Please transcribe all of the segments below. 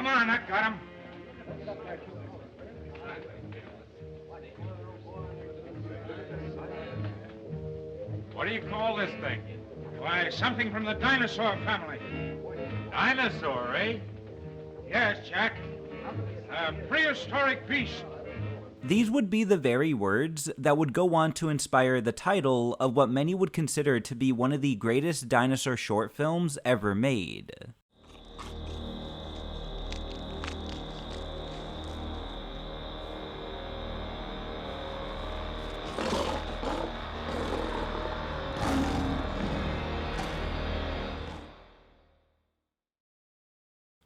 Come on, I got him. What do you call this thing? Why, something from the dinosaur family. Dinosaur, eh? Yes, Jack. A prehistoric beast. These would be the very words that would go on to inspire the title of what many would consider to be one of the greatest dinosaur short films ever made.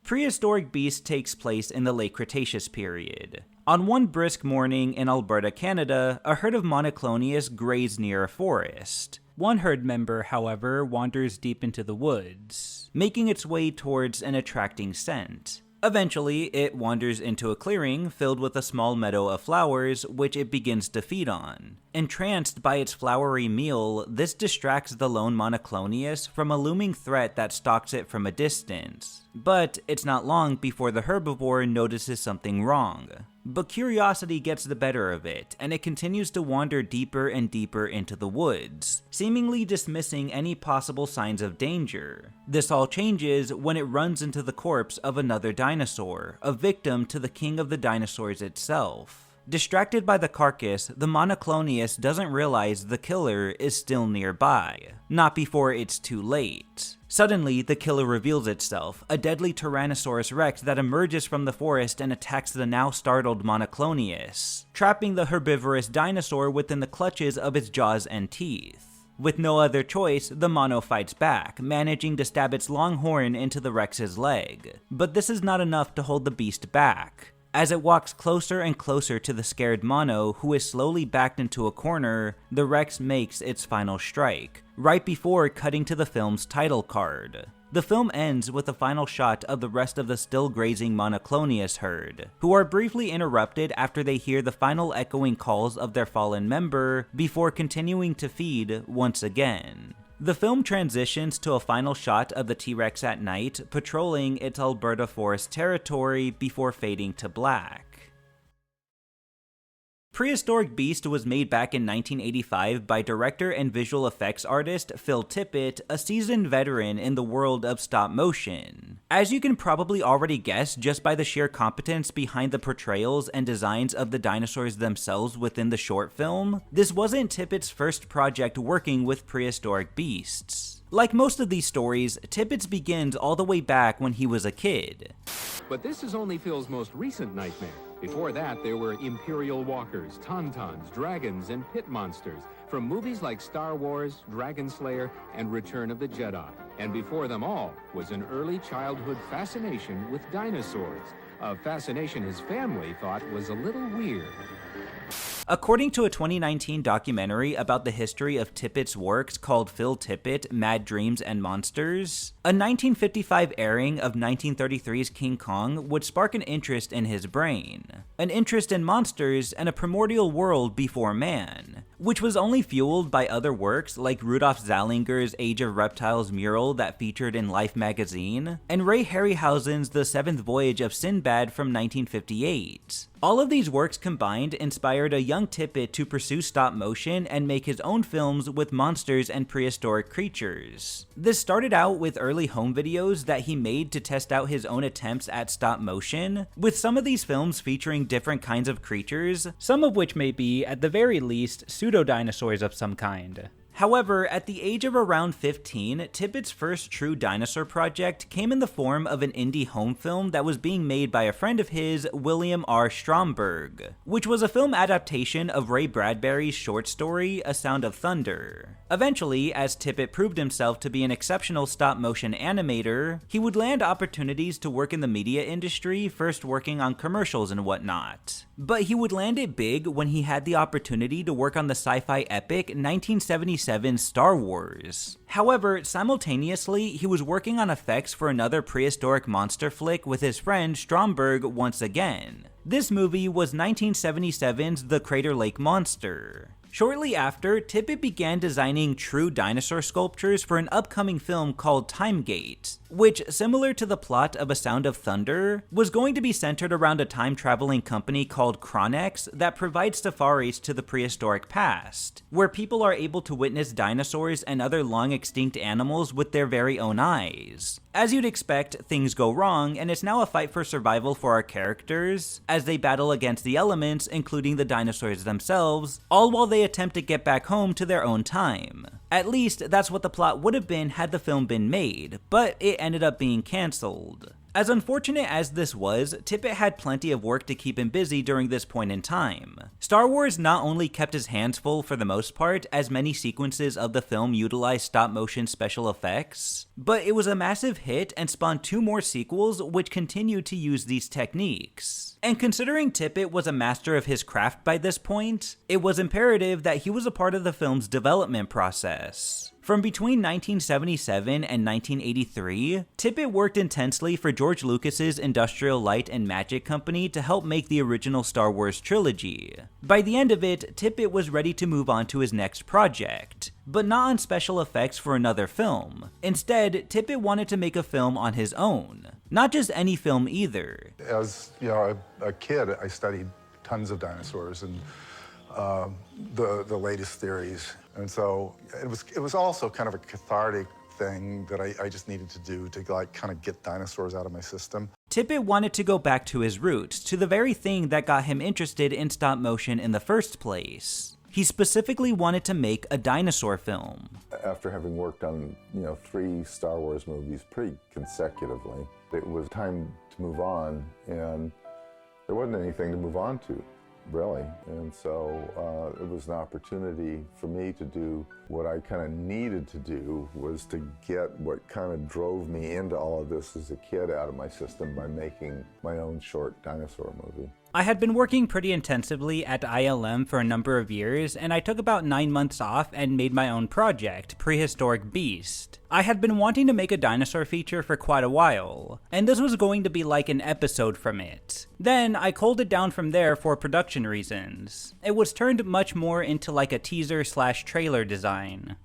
Prehistoric Beast takes place in the late Cretaceous period. On one brisk morning in Alberta, Canada, a herd of monoclonius graze near a forest. One herd member, however, wanders deep into the woods, making its way towards an attracting scent. Eventually, it wanders into a clearing filled with a small meadow of flowers, which it begins to feed on. Entranced by its flowery meal, this distracts the lone monoclonius from a looming threat that stalks it from a distance. But it's not long before the herbivore notices something wrong. But curiosity gets the better of it, and it continues to wander deeper and deeper into the woods, seemingly dismissing any possible signs of danger. This all changes when it runs into the corpse of another dinosaur, a victim to the king of the dinosaurs itself. Distracted by the carcass, the monoclonius doesn't realize the killer is still nearby, not before it's too late. Suddenly, the killer reveals itself, a deadly Tyrannosaurus Rex that emerges from the forest and attacks the now startled monoclonius, trapping the herbivorous dinosaur within the clutches of its jaws and teeth. With no other choice, the mono fights back, managing to stab its long horn into the Rex's leg. But this is not enough to hold the beast back. As it walks closer and closer to the scared mono, who is slowly backed into a corner, the Rex makes its final strike, right before cutting to the film's title card. The film ends with a final shot of the rest of the still grazing monoclonius herd, who are briefly interrupted after they hear the final echoing calls of their fallen member before continuing to feed once again. The film transitions to a final shot of the T-Rex at night, patrolling its Alberta forest territory before fading to black. Prehistoric Beast was made back in 1985 by director and visual effects artist Phil Tippett, a seasoned veteran in the world of stop motion. As you can probably already guess just by the sheer competence behind the portrayals and designs of the dinosaurs themselves within the short film, this wasn't Tippett's first project working with Prehistoric Beasts. Like most of these stories, Tippett's begins all the way back when he was a kid. But this is only Phil's most recent nightmare. Before that, there were Imperial Walkers, Tauntauns, Dragons, and Pit Monsters from movies like Star Wars, Dragon Slayer, and Return of the Jedi. And before them all was an early childhood fascination with dinosaurs, a fascination his family thought was a little weird. According to a 2019 documentary about the history of Tippett's works called Phil Tippett, Mad Dreams and Monsters, a 1955 airing of 1933's King Kong would spark an interest in his brain, an interest in monsters and a primordial world before man, which was only fueled by other works like Rudolf Zallinger's Age of Reptiles mural that featured in Life magazine, and Ray Harryhausen's The Seventh Voyage of Sinbad from 1958. All of these works combined inspired a young Tippett to pursue stop motion and make his own films with monsters and prehistoric creatures. This started out with early home videos that he made to test out his own attempts at stop motion, with some of these films featuring different kinds of creatures, some of which may be, at the very least, pseudo-dinosaurs of some kind. However, at the age of around 15, Tippett's first true dinosaur project came in the form of an indie home film that was being made by a friend of his, William R. Stromberg, which was a film adaptation of Ray Bradbury's short story, A Sound of Thunder. Eventually, as Tippett proved himself to be an exceptional stop-motion animator, he would land opportunities to work in the media industry, first working on commercials and whatnot. But he would land it big when he had the opportunity to work on the sci-fi epic 1977 Star Wars. However, simultaneously, he was working on effects for another prehistoric monster flick with his friend Stromberg once again. This movie was 1977's The Crater Lake Monster. Shortly after, Tippett began designing true dinosaur sculptures for an upcoming film called Timegate, which, similar to the plot of A Sound of Thunder, was going to be centered around a time-traveling company called Chronex that provides safaris to the prehistoric past, where people are able to witness dinosaurs and other long-extinct animals with their very own eyes. As you'd expect, things go wrong, and it's now a fight for survival for our characters, as they battle against the elements, including the dinosaurs themselves, all while they attempt to get back home to their own time. At least, that's what the plot would have been had the film been made, but it ended up being cancelled. As unfortunate as this was, Tippett had plenty of work to keep him busy during this point in time. Star Wars not only kept his hands full for the most part, as many sequences of the film utilized stop-motion special effects, but it was a massive hit and spawned 2 more sequels which continued to use these techniques. And considering Tippett was a master of his craft by this point, it was imperative that he was a part of the film's development process. From between 1977 and 1983, Tippett worked intensely for George Lucas's Industrial Light and Magic Company to help make the original Star Wars trilogy. By the end of it, Tippett was ready to move on to his next project, but not on special effects for another film. Instead, Tippett wanted to make a film on his own. Not just any film either. As a kid, I studied tons of dinosaurs and the latest theories. And so it was also kind of a cathartic thing that I just needed to do to kind of get dinosaurs out of my system. Tippett wanted to go back to his roots, to the very thing that got him interested in stop motion in the first place. He specifically wanted to make a dinosaur film. After having worked on, 3 Star Wars movies pretty consecutively, it was time to move on, and there wasn't anything to move on to, really. And so it was an opportunity for me to do what I kind of needed to do, was to get what kind of drove me into all of this as a kid out of my system by making my own short dinosaur movie. I had been working pretty intensively at ILM for a number of years, and I took about 9 months off and made my own project, Prehistoric Beast. I had been wanting to make a dinosaur feature for quite a while, and this was going to be like an episode from it. Then I culled it down from there for production reasons. It was turned much more into like a teaser/trailer design.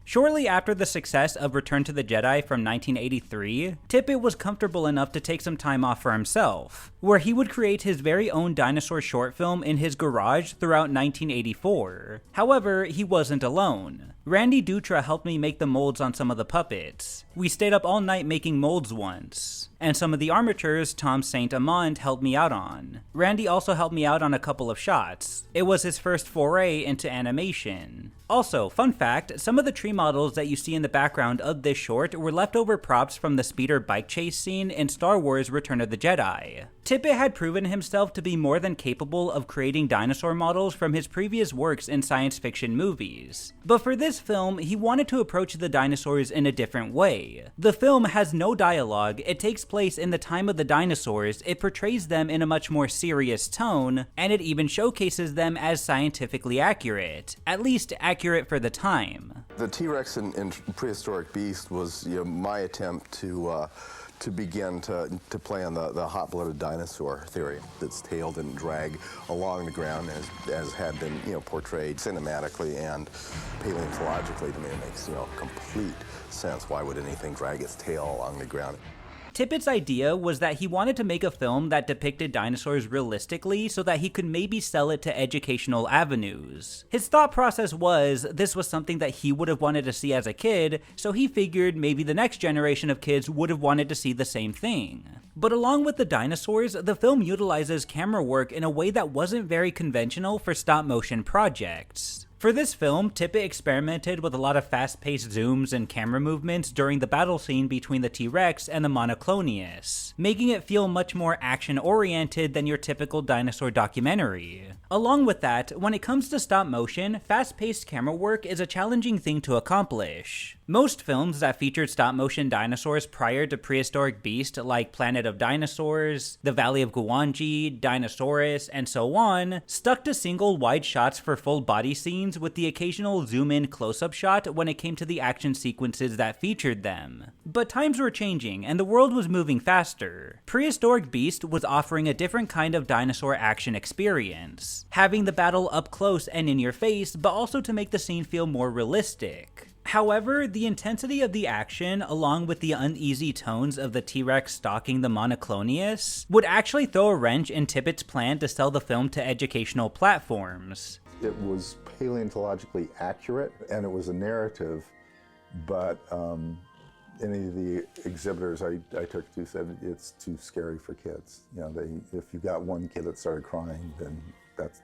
Shortly after the success of Return to the Jedi from 1983, Tippett was comfortable enough to take some time off for himself, where he would create his very own dinosaur short film in his garage throughout 1984. However, he wasn't alone. Randy Dutra helped me make the molds on some of the puppets. We stayed up all night making molds once. And some of the armatures Tom St. Amand helped me out on. Randy also helped me out on a couple of shots. It was his first foray into animation. Also, fun fact, some of the tree models that you see in the background of this short were leftover props from the speeder bike chase scene in Star Wars Return of the Jedi. Tippett had proven himself to be more than capable of creating dinosaur models from his previous works in science fiction movies. But for this film, he wanted to approach the dinosaurs in a different way. The film has no dialogue, it takes place in the time of the dinosaurs, it portrays them in a much more serious tone, and it even showcases them as scientifically accurate, at least accurate for the time. The T-Rex in Prehistoric Beast was my attempt to begin to play on the hot-blooded dinosaur theory. Its tail didn't drag along the ground as had been portrayed cinematically and paleontologically. To me, it makes complete sense. Why would anything drag its tail along the ground? Tippett's idea was that he wanted to make a film that depicted dinosaurs realistically so that he could maybe sell it to educational avenues. His thought process was this was something that he would have wanted to see as a kid, so he figured maybe the next generation of kids would have wanted to see the same thing. But along with the dinosaurs, the film utilizes camera work in a way that wasn't very conventional for stop-motion projects. For this film, Tippett experimented with a lot of fast-paced zooms and camera movements during the battle scene between the T-Rex and the Monoclonius, making it feel much more action-oriented than your typical dinosaur documentary. Along with that, when it comes to stop-motion, fast-paced camera work is a challenging thing to accomplish. Most films that featured stop-motion dinosaurs prior to Prehistoric Beast, like Planet of Dinosaurs, The Valley of Guanji, Dinosaurus, and so on, stuck to single wide shots for full body scenes with the occasional zoom-in close-up shot when it came to the action sequences that featured them. But times were changing, and the world was moving faster. Prehistoric Beast was offering a different kind of dinosaur action experience. having the battle up close and in your face, but also to make the scene feel more realistic. However, the intensity of the action, along with the uneasy tones of the T-Rex stalking the Monoclonius, would actually throw a wrench in Tippett's plan to sell the film to educational platforms. It was paleontologically accurate, and it was a narrative, but any of the exhibitors I took to said it's too scary for kids. You know, if you got one kid that started crying, then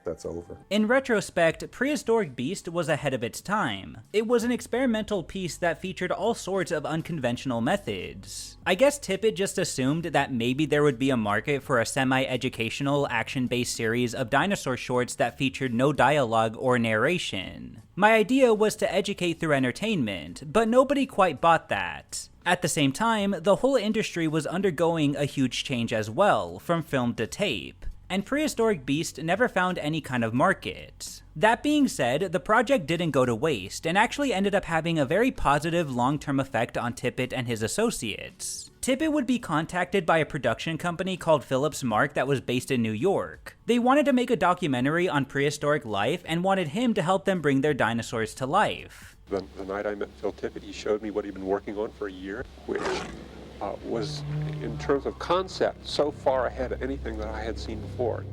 that's over. In retrospect, Prehistoric Beast was ahead of its time. It was an experimental piece that featured all sorts of unconventional methods. I guess Tippett just assumed that maybe there would be a market for a semi-educational, action-based series of dinosaur shorts that featured no dialogue or narration. My idea was to educate through entertainment, but nobody quite bought that. At the same time, the whole industry was undergoing a huge change as well, from film to tape, and Prehistoric Beast never found any kind of market. That being said, the project didn't go to waste, and actually ended up having a very positive long-term effect on Tippett and his associates. Tippett would be contacted by a production company called Phillips Mark that was based in New York. They wanted to make a documentary on prehistoric life and wanted him to help them bring their dinosaurs to life. The night I met Phil Tippett, he showed me what he'd been working on for a year, which was, in terms of concept, so far ahead of anything that I had seen before.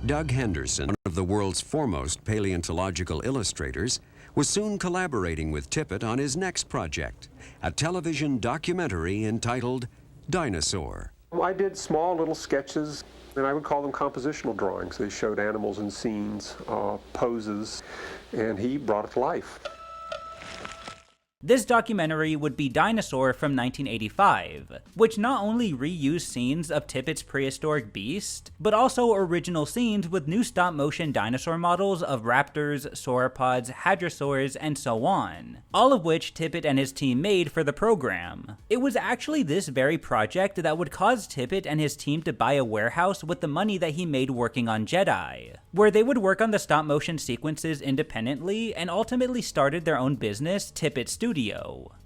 Doug Henderson, one of the world's foremost paleontological illustrators, was soon collaborating with Tippett on his next project, a television documentary entitled Dinosaur. I did small little sketches, and I would call them compositional drawings. They showed animals and scenes, poses, and he brought it to life. This documentary would be Dinosaur from 1985, which not only reused scenes of Tippett's Prehistoric Beast, but also original scenes with new stop-motion dinosaur models of raptors, sauropods, hadrosaurs, and so on, all of which Tippett and his team made for the program. It was actually this very project that would cause Tippett and his team to buy a warehouse with the money that he made working on Jedi, where they would work on the stop-motion sequences independently and ultimately started their own business, Tippett Studios.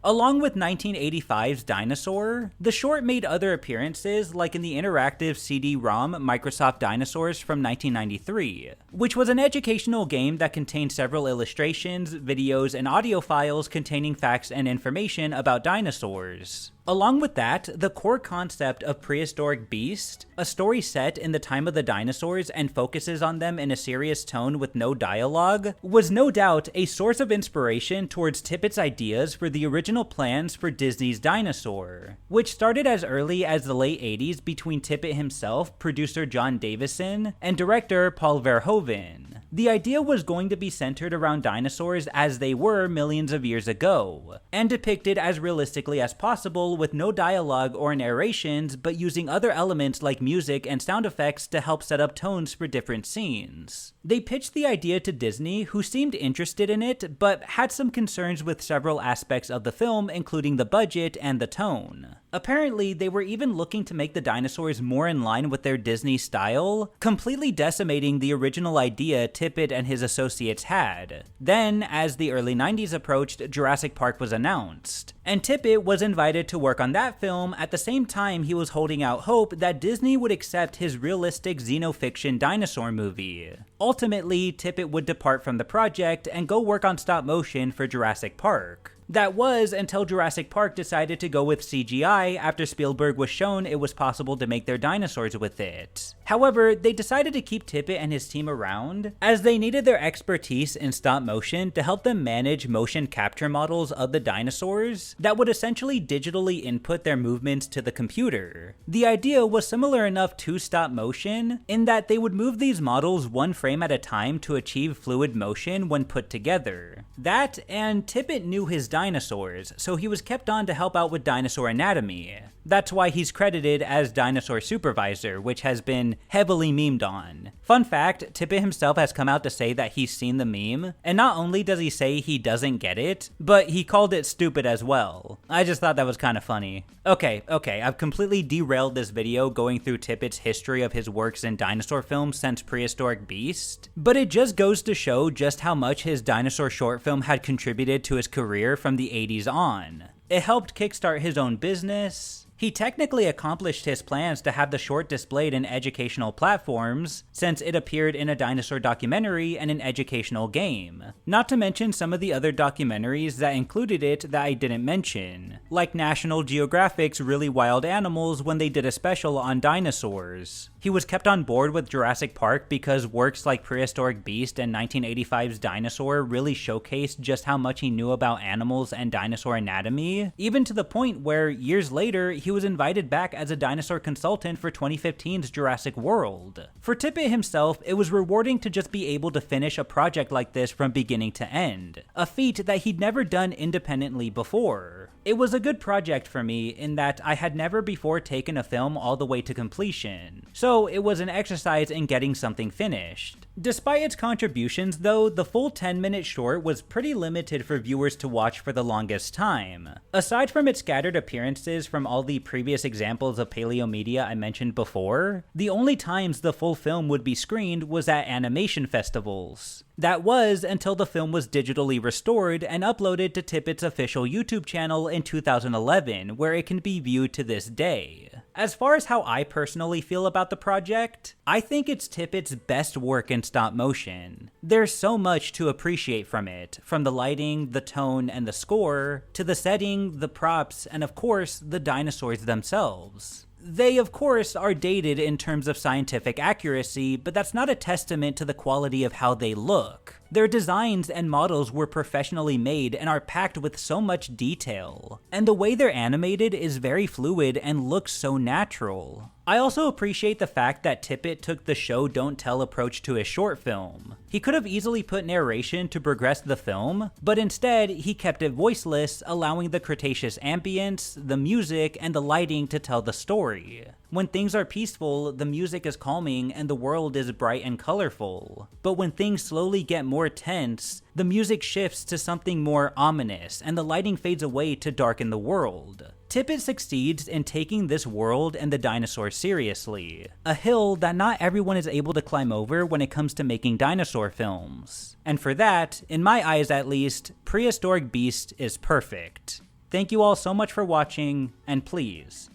Along with 1985's Dinosaur, the short made other appearances like in the interactive CD-ROM Microsoft Dinosaurs from 1993, which was an educational game that contained several illustrations, videos, and audio files containing facts and information about dinosaurs. Along with that, the core concept of Prehistoric Beast, a story set in the time of the dinosaurs and focuses on them in a serious tone with no dialogue, was no doubt a source of inspiration towards Tippett's ideas for the original plans for Disney's Dinosaur, which started as early as the late 80s between Tippett himself, producer John Davison, and director Paul Verhoeven. The idea was going to be centered around dinosaurs as they were millions of years ago, and depicted as realistically as possible with no dialogue or narrations, but using other elements like music and sound effects to help set up tones for different scenes. They pitched the idea to Disney, who seemed interested in it, but had some concerns with several aspects of the film, including the budget and the tone. Apparently, they were even looking to make the dinosaurs more in line with their Disney style, completely decimating the original idea Tippett and his associates had. Then, as the early 90s approached, Jurassic Park was announced, and Tippett was invited to work on that film at the same time he was holding out hope that Disney would accept his realistic xenofiction dinosaur movie. Ultimately, Tippett would depart from the project and go work on stop motion for Jurassic Park. That was until Jurassic Park decided to go with CGI after Spielberg was shown it was possible to make their dinosaurs with it. However, they decided to keep Tippett and his team around, as they needed their expertise in stop motion to help them manage motion capture models of the dinosaurs that would essentially digitally input their movements to the computer. The idea was similar enough to stop motion, in that they would move these models one frame at a time to achieve fluid motion when put together. That, and Tippett knew his dinosaurs, so he was kept on to help out with dinosaur anatomy. That's why he's credited as Dinosaur Supervisor, which has been heavily memed on. Fun fact, Tippett himself has come out to say that he's seen the meme, and not only does he say he doesn't get it, but he called it stupid as well. I just thought that was kind of funny. Okay, I've completely derailed this video going through Tippett's history of his works in dinosaur films since Prehistoric Beast, but it just goes to show just how much his dinosaur short film had contributed to his career from the 80s on. It helped kickstart his own business. He technically accomplished his plans to have the short displayed in educational platforms, since it appeared in a dinosaur documentary and an educational game. Not to mention some of the other documentaries that included it that I didn't mention, like National Geographic's Really Wild Animals when they did a special on dinosaurs. He was kept on board with Jurassic Park because works like Prehistoric Beast and 1985's Dinosaur really showcased just how much he knew about animals and dinosaur anatomy, even to the point where years later he was invited back as a dinosaur consultant for 2015's Jurassic World. For Tippett himself, it was rewarding to just be able to finish a project like this from beginning to end, a feat that he'd never done independently before. It was a good project for me in that I had never before taken a film all the way to completion, so it was an exercise in getting something finished. Despite its contributions though, the full 10-minute short was pretty limited for viewers to watch for the longest time. Aside from its scattered appearances from all the previous examples of paleo media I mentioned before, the only times the full film would be screened was at animation festivals. That was until the film was digitally restored and uploaded to Tippett's official YouTube channel in 2011, where it can be viewed to this day. As far as how I personally feel about the project, I think it's Tippett's best work in stop motion. There's so much to appreciate from it, from the lighting, the tone, and the score, to the setting, the props, and of course, the dinosaurs themselves. They, of course, are dated in terms of scientific accuracy, but that's not a testament to the quality of how they look. Their designs and models were professionally made and are packed with so much detail. And the way they're animated is very fluid and looks so natural. I also appreciate the fact that Tippett took the show don't tell approach to his short film. He could have easily put narration to progress the film, but instead he kept it voiceless, allowing the Cretaceous ambience, the music, and the lighting to tell the story. When things are peaceful, the music is calming and the world is bright and colorful. But when things slowly get more tense, the music shifts to something more ominous and the lighting fades away to darken the world. Tippett succeeds in taking this world and the dinosaurs seriously, a hill that not everyone is able to climb over when it comes to making dinosaur films. And for that, in my eyes at least, Prehistoric Beast is perfect. Thank you all so much for watching, and please,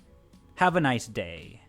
have a nice day.